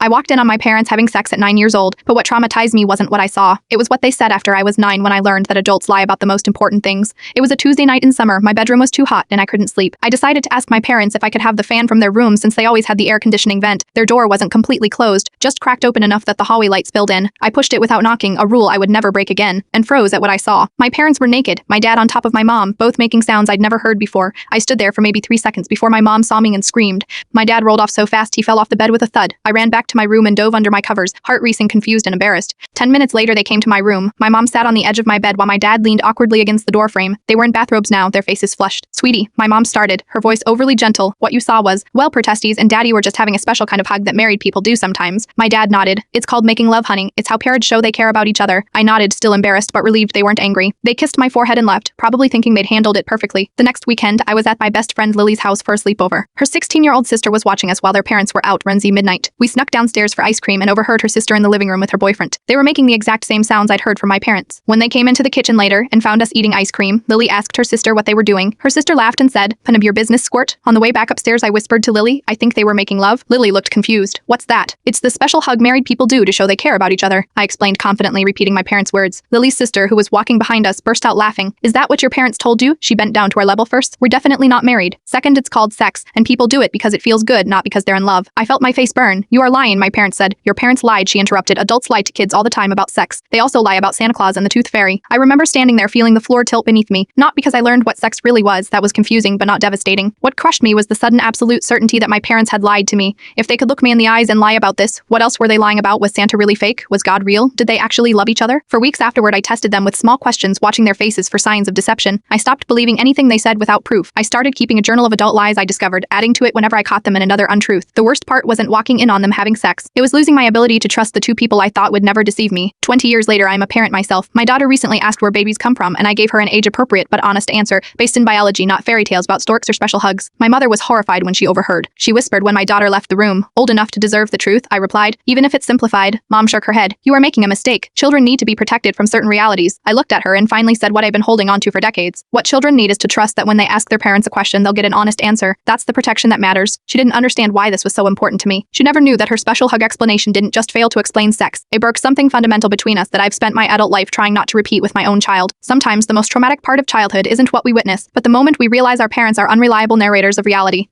I walked in on my parents having sex at 9 years old, but what traumatized me wasn't what I saw. It was what they said after I was 9 when I learned that adults lie about the most important things. It was a Tuesday night in summer, my bedroom was too hot, and I couldn't sleep. I decided to ask my parents if I could have the fan from their room since they always had the air conditioning vent. Their door wasn't completely closed, just cracked open enough that the hallway light spilled in. I pushed it without knocking, a rule I would never break again, and froze at what I saw. My parents were naked, my dad on top of my mom, both making sounds I'd never heard before. I stood there for maybe 3 seconds before my mom saw me and screamed. My dad rolled off so fast he fell off the bed with a thud. I ran back to my room and dove under my covers, heart racing, confused and embarrassed. 10 minutes later they came to my room. My mom sat on the edge of my bed while my dad leaned awkwardly against the doorframe. They were in bathrobes now, their faces flushed. "Sweetie," my mom started, her voice overly gentle, "what you saw was, well, protesties and daddy were just having a special kind of hug that married people do sometimes." My dad nodded. "It's called making love, honey. It's how parents show they care about each other." I nodded, still embarrassed but relieved they weren't angry. They kissed my forehead and left, probably thinking they'd handled it perfectly. The next weekend, I was at my best friend Lily's house for a sleepover. Her 16-year-old sister was watching us while their parents were out Renzi midnight. We snuck downstairs for ice cream and overheard her sister in the living room with her boyfriend. They were making the exact same sounds I'd heard from my parents. When they came into the kitchen later and found us eating ice cream, Lily asked her sister what they were doing. Her sister laughed and said, "None of your business, squirt." On the way back upstairs I whispered to Lily, "I think they were making love." Lily looked confused. "What's that?" "It's the special hug married people do to show they care about each other," I explained confidently, repeating my parents' words. Lily's sister, who was walking behind us, burst out laughing. "Is that what your parents told you?" She bent down to our level. "First, we're definitely not married. Second, it's called sex, and people do it because it feels good, not because they're in love." I felt my face burn. "You are lying," my parents said. "Your parents lied," she interrupted. "Adults lie to kids all the time about sex. They also lie about Santa Claus and the Tooth Fairy." I remember standing there feeling the floor tilt beneath me, not because I learned what sex really was, that was confusing but not devastating. What crushed me was the sudden absolute certainty that my parents had lied to me. If they could look me in the eyes and lie about this, what else were they lying about? Was Santa really fake? Was God real? Did they actually love each other? For weeks afterward I tested them with small questions, watching their faces for signs of deception. I stopped believing anything they said without proof. I started keeping a journal of adult lies I discovered, adding to it whenever I caught them in another untruth. The worst part wasn't walking in on them having sex. It was losing my ability to trust the two people I thought would never deceive me. 20 years later I'm a parent myself. My daughter recently asked where babies come from, and I gave her an age-appropriate but honest answer, based in biology, not fairy tales about storks or special hugs. My mother was horrified when she overheard. She whispered when my daughter left the room, "Old enough to deserve the truth," I replied. "Even if it's simplified." Mom shook her head. "You are making a mistake. Children need to be protected from certain realities." I looked at her and finally said what I've been holding on to for decades. What children need is to trust that when they ask their parents a question, they'll get an honest answer. That's the protection that matters. She didn't understand why this was so important to me. She never knew that her special hug explanation didn't just fail to explain sex. It broke something fundamental between us that I've spent my adult life trying not to repeat with my own child. Sometimes the most traumatic part of childhood isn't what we witness, but the moment we realize our parents are unreliable narrators of reality.